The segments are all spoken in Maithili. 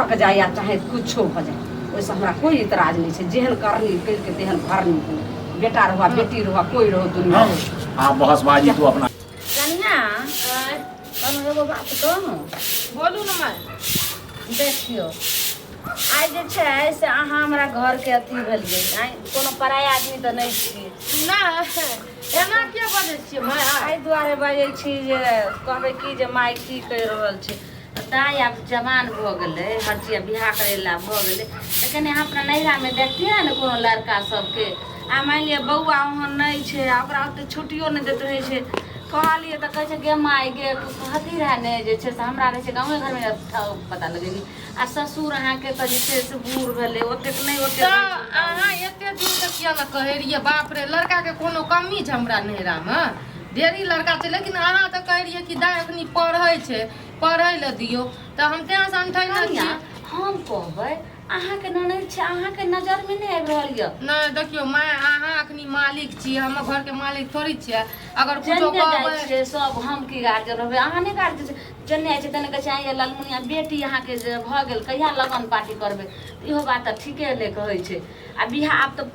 सटक जाए या चाहे कुछो हो जाए वैसे हमरा कोई इतराज नहीं है। जेहन करनी करके तेहन भरनी बेटा रहुआ बेटी रहुआ कोई रहो दुनिया हाँ बहसबाजी तू अपना कनिया एगो बात कहूँ बोलू ना माय। देखियो आइ जे छै से अहाँ हमरा घर के अथी भेलियै आइ कोनो पराया आदमी तऽ नहि छियै ना एना किया बजै छियै माय? एहि दुआरे बजै छी जे कहबै कि जे माय की कहि रहल छै दाइ आब जवान भऽ गेलै हर चीज बियाह करै ला भऽ गेलै तऽ कनि अहाँ अपना नैहरामे देखतियै ने कोनो लड़का सबके आ मानि लिअ बौआ ओहन नहि छै आ ओकरा ओतेक छुट्टियो नहि दैत रहै छै कहलियै तऽ कहै छै गे माय गे कहती रहै ने जे छै से हमरा रहै छै गाँवे घरमे पता लगेली आ ससुर अहाँके तऽ जे छै से बूढ़ भेलै ओतेक नहि ओतेक अहाँ एते दिन तक किया ना कहै रहियै? बाप रे लड़का के कोनो कमी छै हमरा नैहरामे? ढेरी लड़का छै लेकिन अहाँ तऽ कहै रहियै कि दाइ अखनी पढ़ै छै पढ़ै लए दियौ तऽ हम तेँ से अंठै नहि छियै। हम कहबै अहाँके ननद छै अहाँके नजरमे नहि आबि रहल यऽ? नहीं देखियो माय अहाँ अखनी मालिक छी हम घर के मालिक थोड़ी छियै। अगर कुछो कहबै सब हम की गार्जियन रहबै अहाँ नहि गार्जियन जन्ने छै तने कहै छै लालमुनिया बेटी अहाँके जे भऽ गेल कहिया लगन पार्टी करबै इहो बात तऽ ठीके नहि कहै छै आ बियाह आब तऽ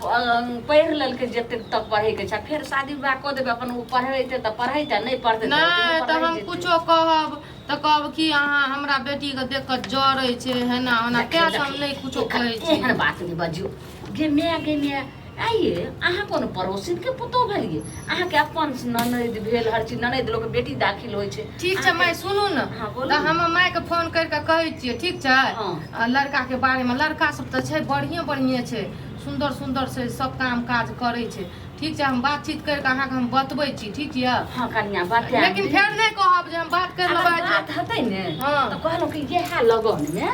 पढ़ि लेलकै जतेक तक पढ़ैके छै फेर शादी विवाह कऽ देबै अपन ओ पढ़ेतै तऽ पढ़ेतै नहि पढ़तै नहीं तऽ हम कुछो कहब तऽ कहब कि अहाँ हमरा बेटी के देख कऽ जरै छै हेना ओना तेँ से हम नहीं कुछो कहै छी। एहन बात नहीं बजियो गे माय आइए अहाँ कोनो पड़ोसिन के पुतोह भेलिए अहाँके अपन ननद भेल हर चीज ननद लोग बेटी दाखिल होइ छै। ठीक छै माय सुनू न तऽ हम माय के फोन कर के कहै छियै ठीक छै लड़का के बारे में। लड़का सब तऽ छै बढ़िए छै सुंदर सुंदर से सब काम काज करै छै ठीक छै। हम बातचीत करके अहाँके हम बतबै छी ठीक यऽ? हाँ कनिया बात लेकिन फेर नहीं कहब जे हम बात कर लेबै बात हेतै ने तऽ कहलहुँ कि इएह लगन में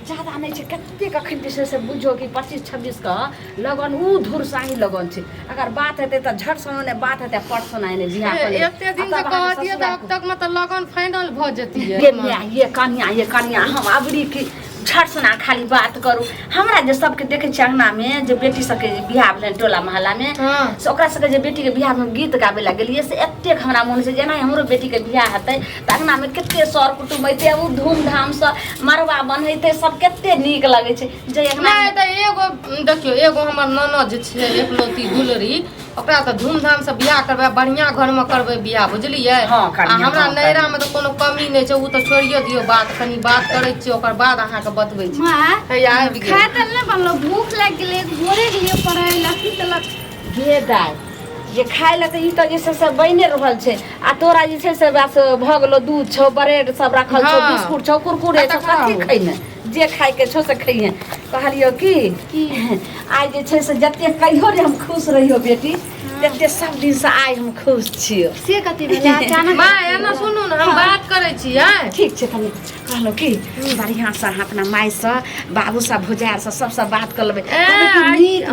ज्यादा नहीं छै कतेक अखन जे छै से बुझो कि 25-26 का लगन उ धुरसाही लगन छै अगर बात हेतै तऽ झट समय बात हेतै परसों आने बियाह कर ले एते दिन से कहतियै तऽ अब तक में तो लगन फाइनल भ जेतियै। ये कनिया हम अबरी की झट सना खाली बात करू हमरा जे सबके देखे छियै अंगना में जे बेटी सबके बियाह भेलै टोला मोहल्ला में से ओकरा सबके जे बेटी के बियाह में गीत गाबै ला गेलियै से एतेक हमरा मोन से जेना हमरो बेटी के बियाह हेतै तऽ अंगना में कते सर कुटुम अइतै उ धूमधाम से मरवा बनैते सब कते नीक लगै छै जे अंगना नहीं तऽ एगो देखियो एगो हमर ननद जे छै एकलौती गुलरी ओकरा तऽ धूमधाम से बियाह करबै बढ़िया घर में करबै बियाह बुझलियै? हमरा नैहरा में तऽ कोनो कमी नहीं छै उ तऽ छोड़िए दियौ बात कनी बात करै छियै ओकर बाद अहाँके बतबै छी। खाए तऽ नहीं बनलो भूख लग गेलै भोरे गेलियै पढ़ै ला की तलक गे दाइ जे खाय ला तऽ ई तऽ जे छै से बने रहल छै आ तोरा जे छै से बस भऽ गेलो दूध छौ ब्रेड सब रखल छौ बिस्कुट छौ कुरकुरे छौ कथी खैने जे खाय के छौ से खइहे। कहलियो की आइ जे छै से जते कहियो रे हम खुश रहियो बेटी तते सब दिन से आइ हम खुश छियो। से कथी भेलै अचानक? माय एना सुनू न हम बात करै छियै ठीक छै कनी कहलो की बढ़िया से अपना माय से बाबू से भौजाई से सब बात कर लेबै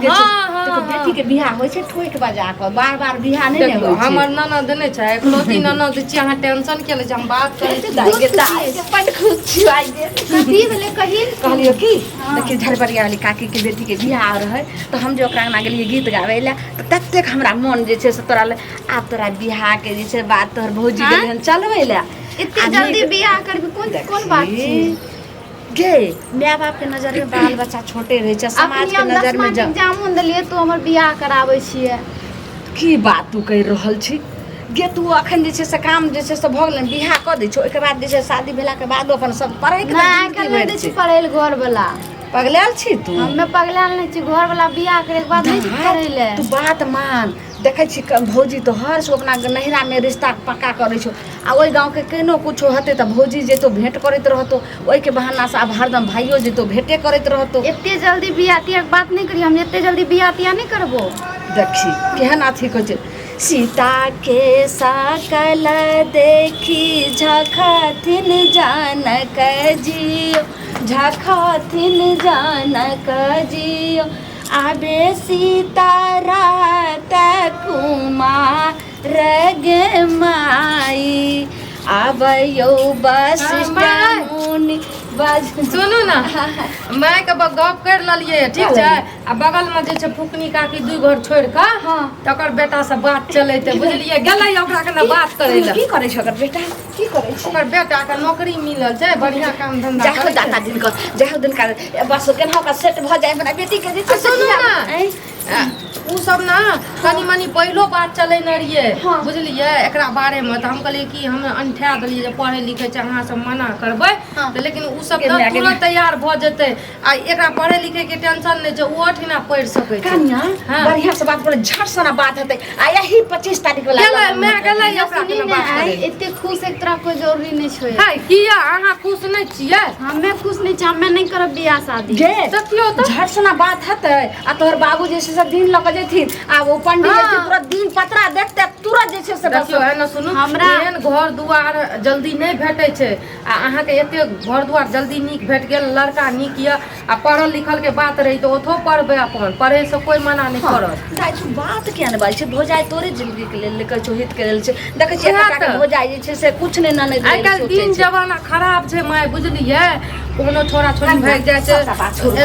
देखो बेटी के बियाह होइ छै ठोक बजा के बार बियाह नहीं होइ छै। हमर ननद नहीं छै एकलौती ननद छी अहाँ टेंशन के ले हम बात करै छी। दाइ बड़ खुश छियो आइ गे कथी भेलै कहलियो की देखी झरबरिया वाली काकी के बेटी के बियाह रहे तो हम जे ओकरा अंगना गेलियै गीत गाबै ला तऽ ततेक हमरा मन जे छै से तोरा आब तोरा बियाह के जे छै बात तोहर भौजी गेलियन चलबै ला इतनी जल्दी बियाह करबी कौन बात छै? गे माय बाप के नजर में बाल बच्चा छोटे रहे छै समाज के नजर में जामुन देलियै तो हमर बियाह कराबै छियै की बात तू कहि रहल छी? गे तू अखन जे छै से काम जे छै से भऽ गेलै बियाह कऽ दै छौ ओहिके बाद जे छै शादी भेला के बाद अपन सब पढ़ै के नहीं छी पढ़ैल घर वाला पगलाल छी तू? हमें पगलाल नहीं छी घर वाला बियाह करे के बाद नहीं करे ले तू बात मान देखे छी भौजी तो हर सो अपना नैहरा में रिश्ता पक्का करे छो आ ओई गांव के केनो कुछो हते त भौजी जेतो भेंट करैत रहतो ओई के बहाना से अब हरदम भाइयो जेतो भेंटे करैत रहतो। एते जल्दी बियाह तियाह के बात नहीं करी हम एते जल्दी बियाह तियाह नहीं करबो। देखी केहन अथी कहै छै सीता के सकल देखी झखथिन जानक जियो झखथिन जानक जियो आबे सीता रात कुमार गे माई आबयो वशिष्ठ मुनि बाज सुनू ना माय के गप कर ललिए ठीक छै आ बगल में जे छै फुकनी काकी 2 घर छोड़ के तकर बेटा से बात चलैते बुझलिए गेलै ओकरा के बात करे ले की करे छै ओकर बेटा की करे छै ओकर बेटा के नौकरी मिलल छै बढ़िया काम धंधा जाहो दादा दिन का जाहो दिन का बस केनहो का सेट भ जाए बना बेटी के जे सुनू ना उ सब ना कनी मनी पहिलो बात चलै न रहिए बुझलिए एकरा बारे में त हम कहलिए कि हम अंठा देलिए जे पढ़े लिखे छै अहाँ सब मना करबै त लेकिन उ सब त तुरंत तैयार भ जेतै आ एकरा पढ़े लिखे के टेंशन नै छै उ ठिना पढ़ सकै छै कन्या बढ़िया से बात करे झट सना बात हेतै आ यही 25 तारीख वाला गेलै मैं गेलै ओकरा के बात करे एते खुश एक तरह कोई जरूरी नै छै है किया अहाँ खुश नै छियै हमें खुश नै छी हमें नै करब बियाह शादी गे देखियो त झट सना बात हेतै आ तोहर बाबू जे से दिन लक जेथिन आ वो पंडित जे पूरा दिन पत्रा देखते तुरंत जे से देखियो है न सुनू हमरा एहन घर दुआर जल्दी नै भेटै छै आ अहाँ के एते घर दुआर जल्दी नीक भेट गेल लड़का नीक य आ पढ़ल लिखल के बात रही तो ओथो पढ़बे अपन पढ़े से कोई मना नै करत दाइ तू बात किया नै बाज छै भोजाय तोरे जिंदगी के लेल लेकर हित के लेल छै देखै छी एकटा के भोजाय जे छै से कुछ नै न नै आइ काल दिन जमाना खराब छै माय बुझलिए कोनो छोरा छोरी भाग जाय छै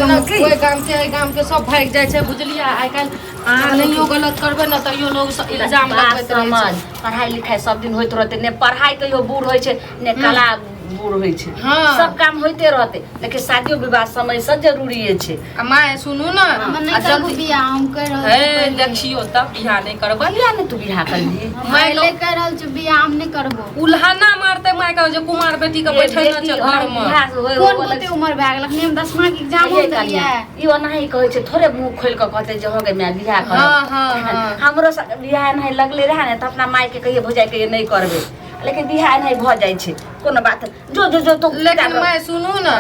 एना कोई गाम के सब भाग जाय छै बुझलिए आइ काल अहाँ नहियो गलत करबै न तइयो लोग इल्जाम लगबैत रहै छै पढ़ाई लिखाई सब दिन होइत रहते ने पढ़ाई कहियो बूढ़ होइ छै ने कला बूढ़ होइ छै सब काम होइते रहते लेकिन शादियो विवाह समय से जरूरी छै आ माय सुनू ना हम नै करब बियाह हम कर रहल ए देखियो त बियाह नै करबै बियाह नै तू बियाह करबी मैं ले कर रहल छी बियाह हम नै करबो उल्हाना मारते माय के जे कुमार बेटी के बैठै न छै घर में कोन कते उम्र भए गेल हम 10वां के एग्जाम हो देलिए ई ओनाही कहै छै थोड़े मुंह खोल के कहते जे हो गे मैं बियाह करब हमरो बियाह नहीं लगले रहे ने त अपना माय के कहिए भौजाई के नहीं करबे लेकिन बियाह नहीं भ जाय छै कोनो बात जो तो लेकिन मैं सुनू ना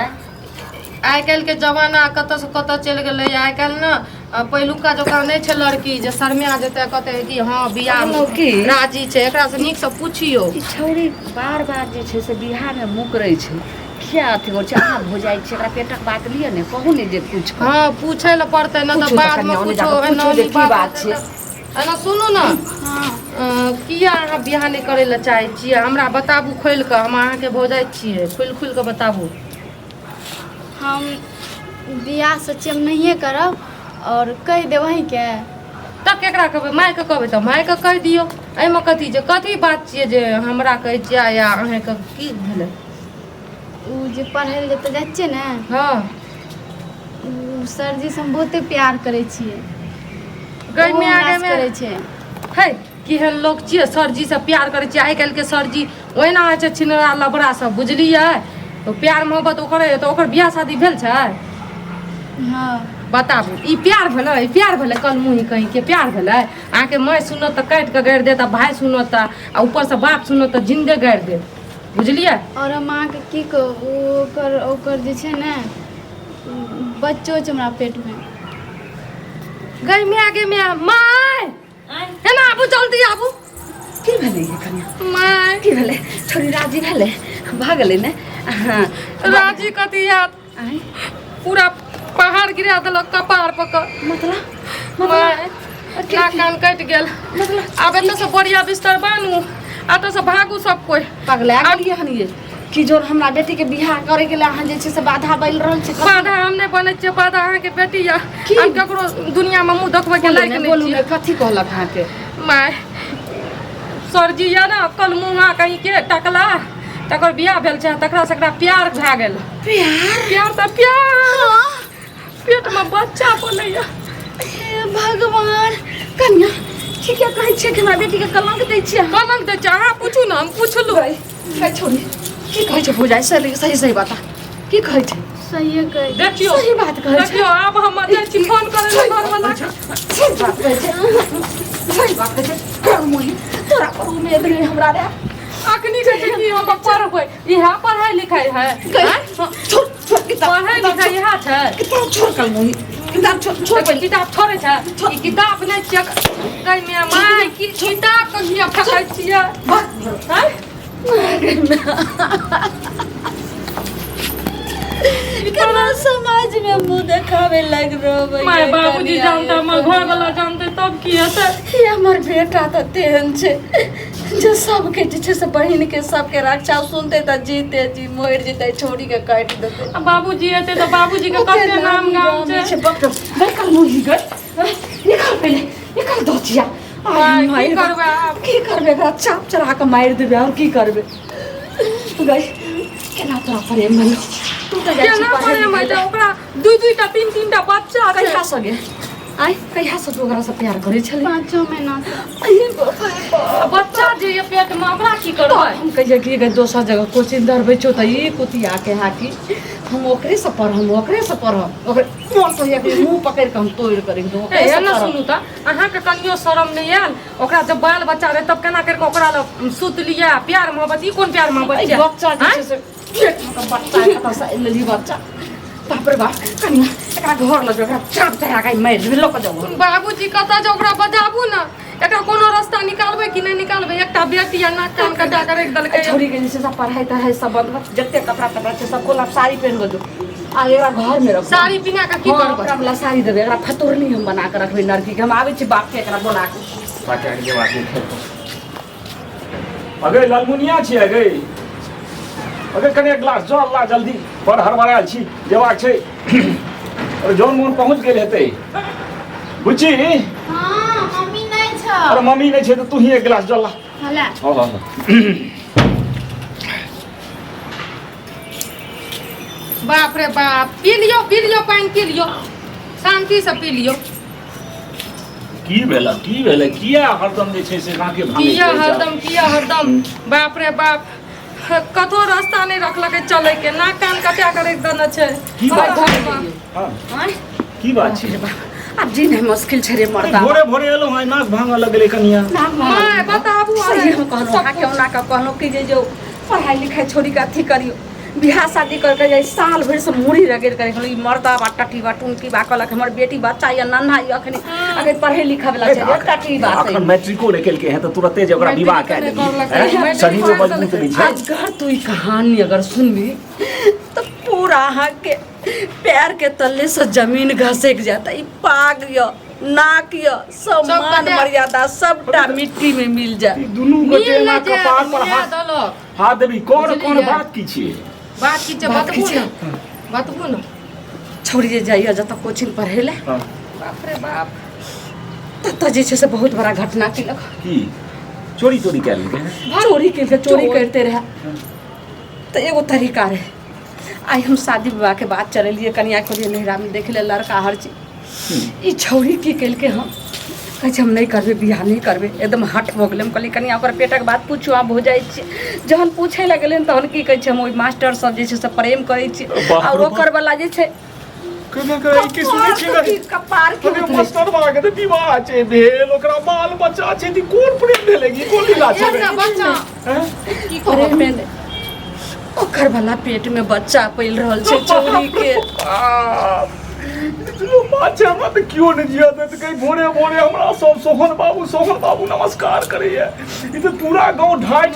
आइ काल्हि के जमाना कत से कत चल गेलै आइ काल्हि ना पहिलुका जकाँ नै छै लड़की जे शर्मिया जेतै कहते कि हां बियाह राजी छै एकरा से नीक से पूछियो ई छौरी बार-बार जे छै से बियाह में मुकरै छै क्या अथी हो छै अहाँ भौजाई छै एकरा पेटक बात लियो ने कहू ने जे कुछ हां पूछै ल पड़तै न त बाद में कुछो की बात छै एना सुनू ना किया अहाँ बियाह नहीं करे ला चाहे छियै हमरा बताबू खोल के हम अहाँ के भौजाई छियै खुल के बताबू हम बियाह सच्चे हम नहीं करब और कह देबही के तब केकरा कहबै माय के कहबै त माय के कह दियो एमे कथी बात छियै जे हमरा कहै छियै या अहाँ के की भेलै उ जे पढ़ै ले त जाइ छै ने हां उ सर जी से हम बहुते प्यार करे छियै गई में आगे में करे छै है केहन लोग छियै सरजी से प्यार करे छियै आइ काल्हि के सरजी ओहिना होइ छै छिनरा लबड़ा सब बुझलियै तो प्यार मोहब्बत ओकर बियाह शादी भेल छै हां बताबू ई प्यार भेलै कल मुही कहीं के प्यार भेलै अहाँ के माय सुनत त काट के गाड़ि देत आ भाई सुनत त आ ऊपर से बाप सुनत त जिंदे गाड़ि देत बुझलियै और हम अहाँ के की कहू ओकर जे छै ने बच्चो छै हमरा पेट में गई में आगे में माय है ना आबू जल्दी आबू की भेलै ये कन्या माय की भेलै छोरी राजी भेलै भागले ने राजी कथी याद पूरा पहाड़ गिरा देलक कपार पकड़ मतलब माय नाक कान कटि गेल आब एतऽ से बढ़िया बिस्तर बानू एतऽ से भागू सब कोई पगला गेलिए हन ये कि जोर हमरा बेटी के बियाह करे के लिए अहाँ जे छै से बाधा बन रहल छै बाधा हम नै बनै छै बाधा अहाँ के बेटी या हम ककरो दुनिया में मुंह देखबै के लायक नै बोलू ने कथी कहलक अहाँ के माय सरजी या ना कल मुंहा कहीं के टकला तकर बियाह भेल छै तकरा से एकरा प्यार भए गेल प्यार त प्यार पेट में बच्चा बोलैया हे भगवान कन्या ठीक है कहै छै कि हमरा बेटी के कलंक दै छियै कलंक दै छै अहाँ पूछू ना हम पूछलू भाई छोड़ी की कहै छै भौजाई सही बता की कहै छै सही कह देखियो सही बात कहै छै देखियो आब हम जाइ छी फोन करे ले घर वाला के सही बात कहै छै सही बात कहै छै मोही तोरा पर उम्मीद नहीं हमरा रे अखनी के कि हम पढ़बै इहा पढ़ाई लिखाई है छोड़ किताब पढ़ाई लिखाई इहा छै किताब छोड़ कल मोही किताब छोड़ किताब छोड़े छै ई किताब नै छै कहि में माय की किताब कहिया फेकै छियै हैं केना समाज में मुंह देखावे लग रहो माय बाबूजी जानता हमर घर वाला जानते तब की हेतै ये हमर बेटा त तेहन छै जो सबके जे छै से बहिन के सबके रक्षा सुनते त जीते जी मर जेते छोड़ी के काट देते। अब बाबूजी एते तो बाबूजी के कते नाम गाम छै। बकल मुही गए निकाल पहले निकाल दचिया। की करबे आप? की करबे एकरा चाप चढ़ा के मार देबे और की करबे गई केना तोरा प्रेम भइल तू त जाइ छी केना करे मैं ओकरा दुई टा तीन टा बच्चा छै। कहिया सगे आई कहिया से तू ओकरा से प्यार करे छले? 5 महीना से। अरे बाप रे बाप। बच्चा जे ये पेट में ओकरा की करबै? हम कहिए कि गई दोसर जगह कोचिंग धरबै छौ त ई कुतिया के हाकी हम ओकरे से पढ़म ओकरे ओकरे मोर से एक मुंह पकड़ के हम तोड़ कर दो। ए ना सुनू त अहाँ के कनियो शरम नहीं आयल? ओकरा जब बाल बच्चा रहे तब केना करके ओकरा ल सुत लिया प्यार मोहब्बत ई कोन प्यार मोहब्बत छै? बच्चा जे छै से पेट में का बच्चा कता से लेली बच्चा बाप रे बाप कनिया एकरा घर लग एकरा चाप चढ़ा के मार देबे लोक जाऊ। बाबूजी कता जे ओकरा बजाबू ना एकरा कोनो रास्ता निकालबै कि नहीं निकालबै? एकटा बेटी या नाक कान कटा कर रख देलकै। छोड़ी के जैसे सब पढ़ाई तढ़ाई सब बंद जत्ते कपड़ा तपड़ा छै सब कोला साड़ी पहन गो आ एकरा घर में रख साड़ी पिन्हा के की करबै? एकरा वाला साड़ी देबे एकरा फतोरनी हम बना के रखबे लड़की के हम आबै छी बाप के एकरा बोला के पाचा के जवाब दे। अगे लालमुनिया छी अगे अगे कने ग्लास जो अल्लाह जल्दी बड़ हड़बड़ायल छी जेबाक छै। अरे जौन मोन पहुंच गेल हेतै बुच्ची। हां मम्मी नहीं छ। अरे मम्मी नहीं छै तो तू ही एक गिलास जो अल्लाह। हला हां बाप रे बाप पी लियो पानी पी लियो शांति से पी लियो। की भेला किया हरदम जे छै से काके भागे किया हरदम बाप रे बाप कतो रास्ता नहीं रखलकै चले के नाक कान कटा कर एक देने छै। की बात घर छै? में हां की बात छै? अब जीन है मुश्किल छे रे मर्दा। भोरे भोरे एलो है नाक भांगा लगले कनिया। मैं बताबू सही हम कहलो हा केना का कहलो कि जे जो पढ़ाई लिखाई छोड़ी के अथी करियो बियाह शादी करके जाई साल भर से मुड़ी रगड़ करे कहलो ई मर्दा बा टटी बा टुनकी बा कहलक हमर बेटी बच्चा या नन्हा या अखनी अगर पढ़े लिखे वाला छै टटी बा छै। अखन मैट्रिको लेकेल के है तो तुरंते जे ओकरा विवाह कर देबी शरीर में मजबूत नहीं छै। अगर तू ई कहानी अगर सुनबी तो पूरा अहाँ के पैर के तले से जमीन घसक जाता। ई पाग यो नाक यो सम्मान मर्यादा सबटा मिट्टी में मिल जाए। दुनू गोटे ना कपार पर हाथ देबी। कौन बात की छिए? बात की छै बतबू ना छोड़ी जे जाइए जत कोचिंग पढ़े ले हां बाप रे बाप तत जे छै से बहुत बड़ा घटना केलक। की चोरी कर लेके चोरी करते रहे तो एगो तरीका रहे। आई हम शादी विवाह के बात चलिए कनिया के लिए नहरा में देख ले लड़का हर चीज ई छौरी की कल के हम कहे हम नहीं करबे बियाह नहीं करबे एकदम हट हो गेल। हम कहली कनिया ओकर पेटक बात पूछू आ हो जाइ छै जहन पूछे लगले तहन की कहे छै हम ओइ मास्टर सब जे छै से प्रेम करे छी और ओकर वाला जे छै कने करे के सुनै छी ना कपार के अरे मास्टर बागे त विवाह छै भेल ओकरा बाल बच्चा छै ती कोन प्रेम भेलेगी कोन लीला छै? बच्चा की करे में ओकर वाला पेट में बच्चा पैल रहल छै चोरी के। बात छै मत क्यों नहीं जिया दे कहीं भोरे हमरा सब सोहन बाबू नमस्कार करैया। ई तो पूरा गांव ढाई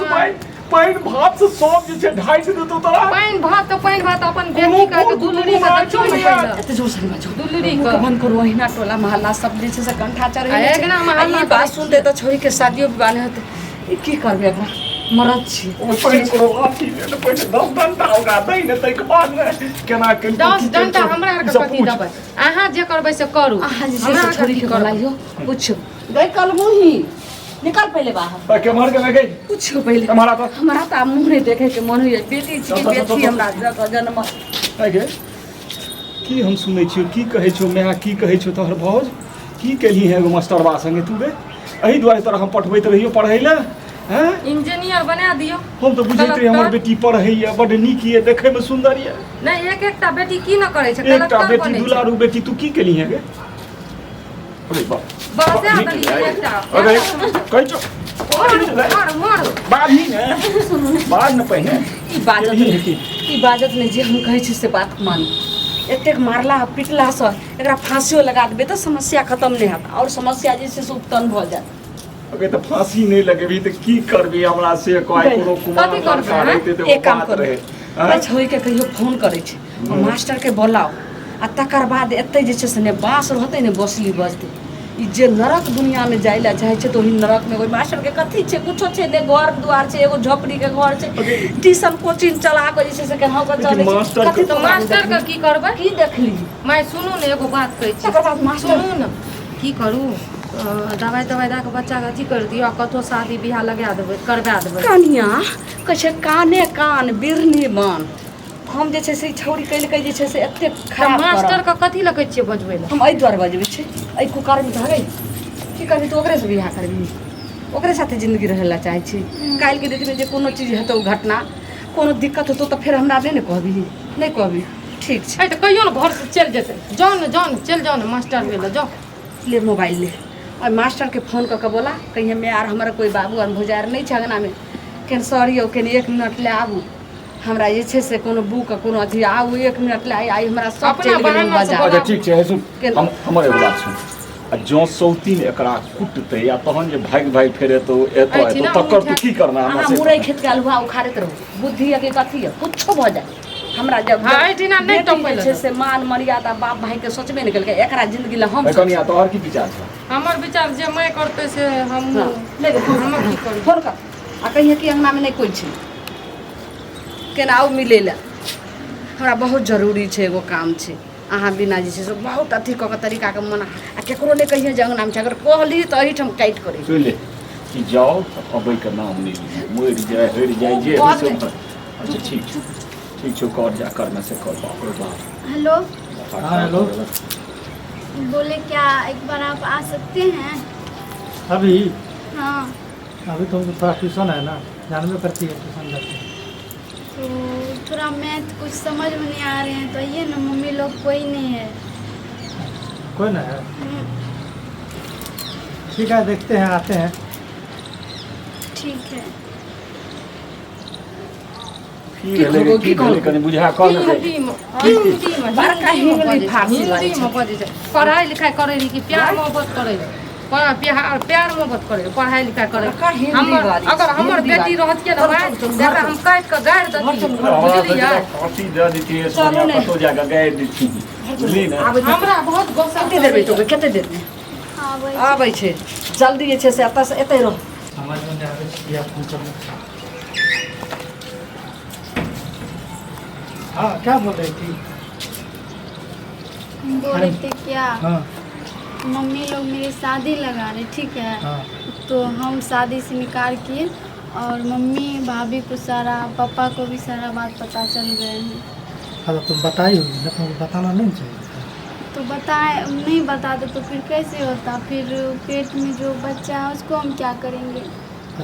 पाइन भात से सब जे छै ढाई से देतो तोरा पाइन भात अपन बेटी का के दुलरी का देखो ना एते जोर से बाजो दुलरी मुंह का बंद करो अहिना टोला मोहल्ला सब जे छै से कंठा चढ़े आ एकना मोहल्ला ई बात सुनते त छोरी के शादियो विवाह नहीं होते। ई की करबे एकरा मरद छी ऊपर करो अथी ने तो पहले 10 डंडा होगा दई ने तई के बाद में केना के 10 डंडा हमरा आर के कथी देबै? अहाँ जे करबै से करू अहाँ जे हमरा से आर छोरी के के करू। बोलाइयो पूछो गई कल मुही निकल पहले बाहर के मार के लगे पूछो पहले तुम्हारा तो हमरा त मुंह नहीं देखे के मन होइए बेटी छी बेटी हमरा जन्म आगे की हम सुनै छियो की कहै छौ मैं की कहै छौ तोहर भौज की केली है एगो मास्टरबा संगे तू बे एही दुआरे तोरा हम पठबैत रहियो पढ़ै ले हैं इंजीनियर बना दियो। हम तो बुझैत रही हमर बेटी पढ़ैया बड नीक ये देखे में सुंदर ये नहीं एकटा बेटी की न करे छै एकटा कलेक्टर बेटी बने छै। दुलारू बेटी तू की केली है गे? अरे बाप बसे नीक आदमी है। एकटा अरे कहै छौ मोर बात ही ने बात न पहिने ई बाजत नहीं जे हम कहै छी से बात मान एतेक मारला पिटला से एकरा फांसियो लगा देबे तो समस्या खत्म नहीं होत और समस्या जे से उत्पन्न भ जात। अगे तो फांसी नहीं लगेबी तो की करबी हमरा से कोई कोनो कुमार कथी करबै, लड़का रहते तो एक काम बात करू रहे भाई छोरी के कहियो फोन करे छै और मास्टर के बोलाओ आ तकर बाद एते जे छै से ने बांस रहते ने बसली बजते ई जे नरक दुनिया में जाइला चाहे छै तो ही नरक में कोई मास्टर के कथी छै कुछो छै ने घर दुआर छै एगो झोपड़ी के घर छै ट्यूशन कोचिंग चला के जे छै से केना के चले छै कथी तो मास्टर का की करबै की देखली मैं सुनू ने एगो बात कहै छी तकर बाद मास्टर सुनू न की करू दवाई दए के बच्चा के अथी कर दियो कतो शादी बियाह लगा देबै करबा देबै कनिया कहै छै काने कान बिरनी मान हम जे छै से छौरी कैल के जे छै से एते खराब मास्टर का कथी लगै छियै बजबै ला हम एहि दुआरे बजबै छी एहि कुकार में धरै की करबी तो ओकरे से बियाह करबी ओकरे साथे जिंदगी रहै ला चाहै छी काल्हि के डेट में जे कोनो चीज हेतौ घटना कोनो दिक्कत होतौ तो फिर हमरा नहीं कहबी ठीक छै तो कहियो न घर से चल जेतै जाओ न चल जाओ न मास्टर के जाओ ले मोबाइल ले और मास्टर के फोन करके बोला कहीं हमें यार हमारा कोई बाबू और भुजार नहीं छै अंगना में केन सॉरी हो केन 1 मिनट ले आबू हमरा जे छै से कोनो बुक कोनो अथी आबू 1 मिनट ले आई हमरा सब चलि गेल बाजार अच्छा ठीक छै सुन हमर एगो बात सुन आ जो सौतीन एकरा कुटतै या तहन जे भाग फेर एतो तकर तो की करना हमरा अहाँ मुरई खेत के अलुआ उखाड़ैत रहू बुद्धि है कि कथी है कुछो भ जाए हमरा जब नहीं टपैल छै से मान मर्यादा बाप भाई के सोचबे नहीं केलकै एकरा जिंदगी ला हम कनिया तोहर की विचार छै हमर विचार जे मैं करते से हम हम की करू फोन कर आ कहिए कि अंगना में नहीं कोई छै केना आउ मिले ला हमरा बहुत जरूरी छै एगो काम छै अहाँ बिना जे छै से बहुत अथी कऽ के तरीका के मना आ केकरो नहीं कहिए जे अंगना में छै अगर कहली तो एहिठाम काटि करे सुन ले कि जाओ अबै के नाम नहीं मोर जाए हर जाए जे अच्छा ठीक छो कर जा करना से कर बाप रे बाप हेलो हाँ हेलो बोले क्या एक बार आप आ सकते हैं अभी हाँ अभी तो थोड़ा ट्यूशन है ना जानवे करती है ट्यूशन जाती है तो थोड़ा मैथ कुछ समझ में नहीं आ रहे हैं तो आइए ना मम्मी लोग कोई नहीं है कोई ना है ठीक है देखते हैं आते हैं ठीक है की कहले कनी बुझा कर पढ़ाई लिखाई करे रही कि प्यार मोहब्बत करे प्यार मोहब्बत करे पढ़ाई लिखाई करे अगर हमर बेटी रहत के ना जकरा हम काट के गाड़ देती बुझलियै काटी दे देती है सोनिया कतो जाके गाड़ देती बुझली ना हमरा बहुत गुस्सा कते देर बैठो कते देर में हाँ वही आबै छै जल्दी जे छै से एतऽ से एतै रह समझ में नहीं आ रही आप फोन करना हाँ क्या बोल रही थी बोले थे क्या हाँ मम्मी लोग मेरी शादी लगा रहे ठीक है हाँ तो हम शादी से निकाल किए और मम्मी भाभी को सारा पापा को भी सारा बात पता चल गए हैं हाँ तुम बताई होगी ना तुमको बताना नहीं चाहिए तो बताए नहीं बताते तो फिर कैसे होता फिर पेट में जो बच्चा है उसको हम क्या करेंगे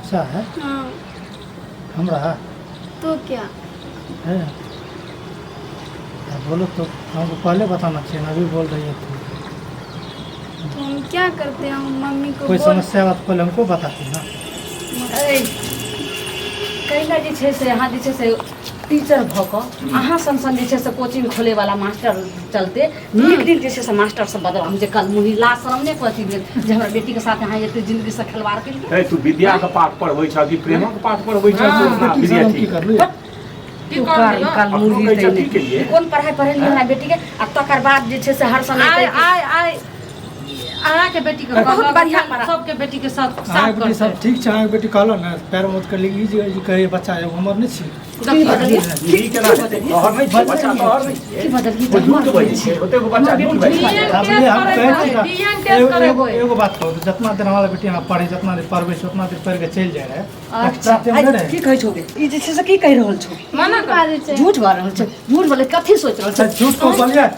अच्छा है हाँ हमरा तो क्या है बोलो तो हमको पहले बताना चाहिए ना अभी बोल रही है तुम तो हम क्या करते हैं हम मम्मी को कोई बोल- समस्या बात पहले हमको बताती ना कैला जे छै से अहाँ जे छै से टीचर भऽ कऽ अहाँ सन जे छै से कोचिंग खोले वाला मास्टर चलते नीक दिन जे छै से मास्टर सब बदला मुझे कल मुही ला शरम नहि कथी भेल जे हमरा बेटी के साथ अहाँ एते जिंदगी से खिलवाड़ केलिए ए तू विद्या का पाठ पढ़बै छ कि प्रेम का पाठ पढ़बै छ हम की कर लू की कर लियो कल मुही की देने केलिए कोन पढ़ाई पढ़ेलिए हमरा बेटी के आ तकर बाद जे छै से हर समय आय अहाँ के बेटी के बहुत बढ़िया पढ़ा सबके बेटी के साथ अहाँ साथ बेटी सब करते ठीक छै अहाँ बेटी कहलो ना पैर मत कर ली ई कहे बच्चा है हमर नहीं छी ई केना तोहर नहीं छै बच्चा तोहर नहीं छै की बदल ओ झूठ बजै छै ओते गो बच्चा झूठ बजै छै हम डीएन टेस्ट करे होय एगो बात कहू जितना देर हमारा बेटी यहाँ पढ़े जितना देर पढ़बै छै उतना देर पढ़ के चल जाए रहे एक्स्ट्रा टाइम दे रहे की कहै छोगे ई जे छै से की कहि रहल छौ मना कर बाजै छै। झूठ बाजि रहल छै झूठ बोले कथी सोच रहल छै झूठ को बोलिए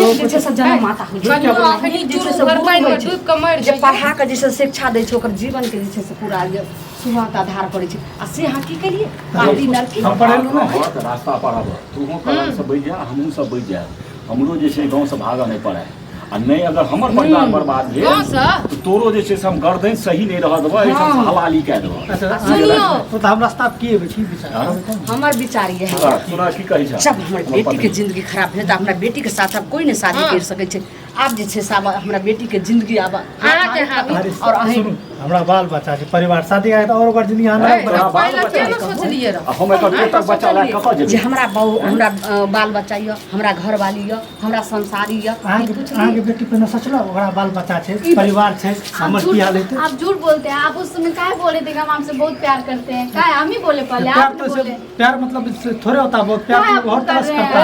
एक जे छै से जन्म माता होइ छै कनियो अखनी जे छै चूर से घर पाइन में बुझै छै। डूब के मर जे जाइए पढ़ा के जे छै से शिक्षा दै छै ओकर जीवन के जे छै से पूरा जे सुहाग आधार करै छै आ से अहाँ की केलिए पार्टी लड़की हम पढ़ेलू ना हाँ तो रास्ता पर अब तू कलम से बैठ जा हमहूँ सब बैठ जाए हमरो जे छै गाँव से भागऽ नहीं पड़े आ नहीं अगर हमर परिवार बर्बाद भेल गाँव से? तो तोरो जे छै से हम गर्दन सही नहीं रह देबो एहिठाम से हलाली कए देबो अच्छा सुनियो। तो हम रास्ता की है की विचार हाँ? हमर विचार ये है तोरा की कहै छ जब हमर बेटी के जिंदगी खराब भेल तऽ हमरा बेटी के साथ अब कोई नहीं शादी कर सकै छै आप जे छै से आब हमरा बेटी के जिंदगी आब अहाँके हाथ अरे और अहीं सुनू हमरा बाल बच्चा छै परिवार शादी आए और ओकर जिंदगी अहाँ अलग बना पहिले केना सोचलियै रह हम एकर तक बच्चा ला कतऽ जे जेबै हमरा बहु हमरा बाल बच्चा य हमरा घर वाली य हमरा संसारी य अहाँके बेटी पे न सोचलो ओकरा बाल बच्चा छै परिवार छै हमर की हाल हेतै आप झूठ बोलते हैं। आप उस समय काहे बोले थे कि हम आपसे बहुत प्यार करते हैं? काहे हम ही बोले पहले, प्यार आप तो नहीं से बोले। प्यार मतलब इससे थोड़े होता है बहुत प्यार हाँ, तो बहुत आप तरह से कर करता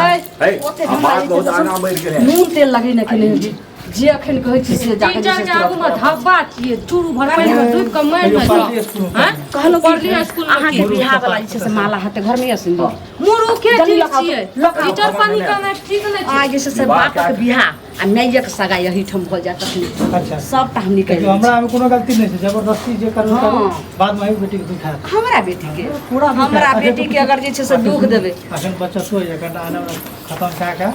है है हमार बहुत आना मरि गेलै नून तेल लगे न कि नहीं जे अखन कहै छी से जाके टीचर के आगू में धब्बा छियै चूरू भर पानी में डूब के मरि कहियो न पार्टी जाओ स्कूल में हैं कहलो पढ़लियै स्कूल में अहाँके की बियाह वाला जे छै से माला हाथे घर में सिंदूर मुरुखे जल्दी ठीक लगाओ, छियै लगाओ। टीचर पानी करना ठीक नहि छै आगे से बापक बियाह आ मायक सगा यही ठम भ जात तखन अच्छा सबटा हम निकल देखियो हमरा में कोनो गलती नहीं छै जबरदस्ती जे करू करू हाँ। बाद में एक बेटी के दुख है हमरा बेटी के पूरा दुख हमरा है। बेटी के अगर जे छै से दुख देबै अखन बच्चा सो जाए कटा आने वाला खत्म कए के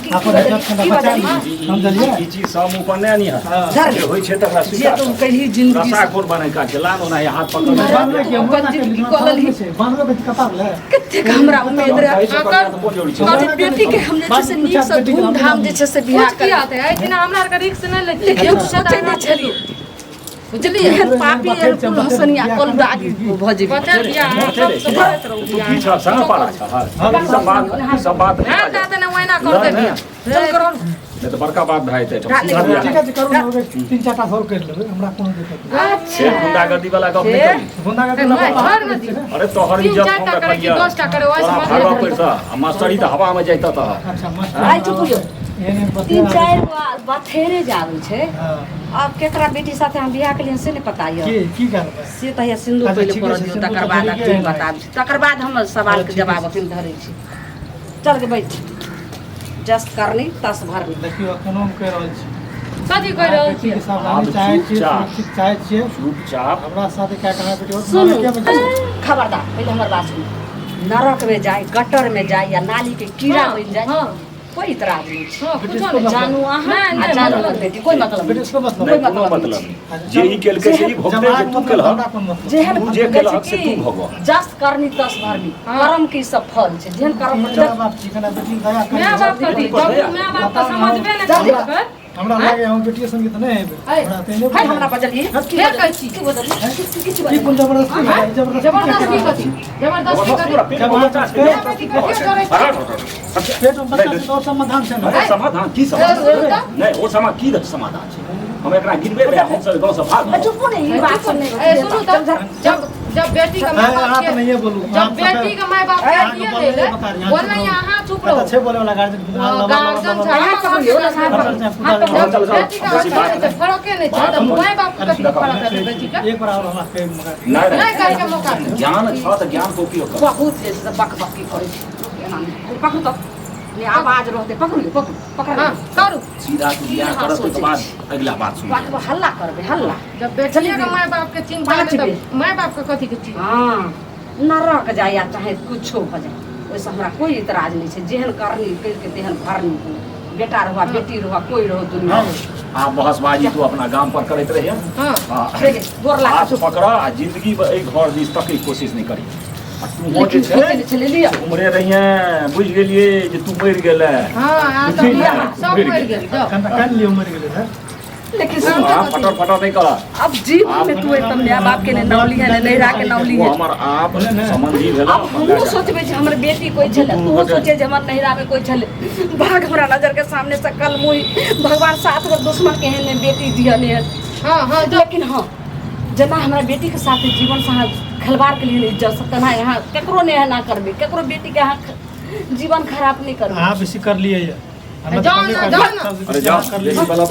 की अपन बदली- इज्जत की खंडा बचा बदली? हम जलिए ई चीज सब ऊपर नहि आनी है हां जे होइ छै तकरा जे स्वीकार तुम कहिली जिंदगी रसा खोर बनै का छै लानो ना हाथ पकड़ बांधले के हम ना के बांधले से बांधले बेटी कपार ले कतेक हमरा उम्मीद रहे छै बेटी के हम जे छै से नीक से धूमधाम जे छै से बियाह कुछ की आते है कि ना हमरा आर के रिस्क नहि लै छियै लेकिन सोचै नहि छलियै बुझलियै एहन पापी एहन कुल हसनिया कल दागी भ जेबी बच्चा बियाह हम सब करैत रहू बियाह पीछा संग पारा छै सब बात नहीं हां दादा ने वैना कर देबी चल करो नहीं तो बड़का बात भए जेतै ठीक है करू ना तीन चार टा और कर लेबै हमरा कोनो दिक्कत नहीं से गुंडागर्दी वाला गप नहीं करी गुंडा का मैं छोड़ न दी अरे तोहर तीन इज्जत चार हम टा करे कि रखलिए 10 टा करे वैसे मत भागो ले पैसा आ मास्टरी तो हवा में जाता था अच्छा आइ मस्त चुप जो एने तीन बतिया चार बथेरे जाबै छै हां अब केकरा बेटी साथे हम बियाह केलियन से नहीं पता य की करबै से तहिया सिंदूर अच्छा, पहिले ठीक है, पड़ सिंदूर दियौ तकर तो बाद भरिए अखन है। बताब तकर बाद हम सवाल के ठीक है, जवाब अखन धरै छी चल के बैठ जस करनी तस भरनी देखियो कोनो कह रहल छी कथी कह रहल बेटी छियै के सावधानी चाहे छी चुपचाप। सुरक्षित चाहे छी चुपचाप हमरा साथे क्या करना बेटी और सुनू क्या बचे खबरदार पहले हमर बात सुन नरक में जाए गटर में जाए या नाली के कीड़ा बन जाए हां कोई इतराज नहीं छै। हां बेटी कुछो इसको नहीं जानू अहाँ नहीं, आ नहीं, जानू मतलब बेटी कोई मतलब बेटी नहीं इसको मतलब नहीं कोई कोनो मतलब मतलब नहीं। नहीं। जे ई केलकै से ई भोगतै जे तू केलह हमरा कोन मतलब जेहन तू जे कहै केलह छै से कि तू भोगह जस करनी तस भरनी हाँ। कर्म के सब फल छै जेहन कर्म मेरा बाप चिकना बेटी दया कर मैं बाप कथी जब मैं बाप तो समझबे नहीं करबै हमरा लागे हम बेटी संग त नहीं है। हमरा तेने है हमरा बजलिए के कहै छी की बजलिए की कोन जबरदस्ती जबरदस्ती कथी जबरदस्ती कथी पेट में बच्चा से और समाधान से अरे समाधान की समाधान नहीं वो समा की समाधान छै हम एकरा गिरबे बे हम सब गांव से भाग चुप नहीं ई बात सुन ए सुनू तो जब बेटी का माँ बाप आप नहीं ये बोलू जब बेटी का माँ बाप के दिए दे ले बोलना यहाँ चुप रहो अच्छे बोले वाला गार्जियन गार्जियन से यहाँ हम पकड़ियो ना साहब। जब बेटी का फर्क नहीं छै तो माँ बाप के कथी फर्क है बेटी का एक बार और हमरा पे मगा नहीं नहीं कहे के मौका दे। ज्ञान छ त ज्ञान को उपयोग कर बहुत जे से बक बक की करे छै पकड़ू तो ने आवाज रहते पकड़ियो पकड़ हाँ करू सीधा तू ज्ञान करत के बाद अगला बात सुन बात हल्ला करबे हल्ला जब बेटी का माँ बाप के चिंता पाँच है तो बेर। माँ बाप के कथी के चिंता हाँ नरक जाए या चाहे कुछो हो जाए ओइसे हमरा कोई इतराज नहीं छै जेहन करनी कल के तेहन भरनी बेटा रहुआ बेटी रहुआ कोई रहो दुनिया में। आ बहसबाजी तू अपना गांव पर करैत रहे हाँ देखिए, गोर लाग हाथ पकड़ा आ जिंदगी में एक घर दिस तक कोशिश नहीं करी आ तू हो जे लेकिन छै सोचे चले लिया उमरे रहिए बुझ गेलिए जे तू मरि गेले हाँ यहाँ तो सब मर गेल जाओ कान लियो मर गेले है लेकिन सुन फटर फटर नहीं करा अब जीवन में तू एकदम माँ बाप के ने नौली है ने नैरा के नौली वो है हमर आप संबंधी भेला अब हमहूँ सोचबे जे हमर बेटी कोई छले तू सोचे जे हमर नैरा में कोई छले भाग हमरा नजर के सामने से कल मुई भगवान साथ गो दुश्मन के ने बेटी दियले है हाँ हाँ जो लेकिन हाँ जना हमरा बेटी के साथ जीवन साथ खिलवाड़ के लिए इज्जत सकना यहाँ केकरो ने ना करबे केकरो बेटी के यहाँ जीवन खराब नहीं करबे आप इसी कर लिए जाओ ना, जाओ ना। अरे जाओ बेटी वाला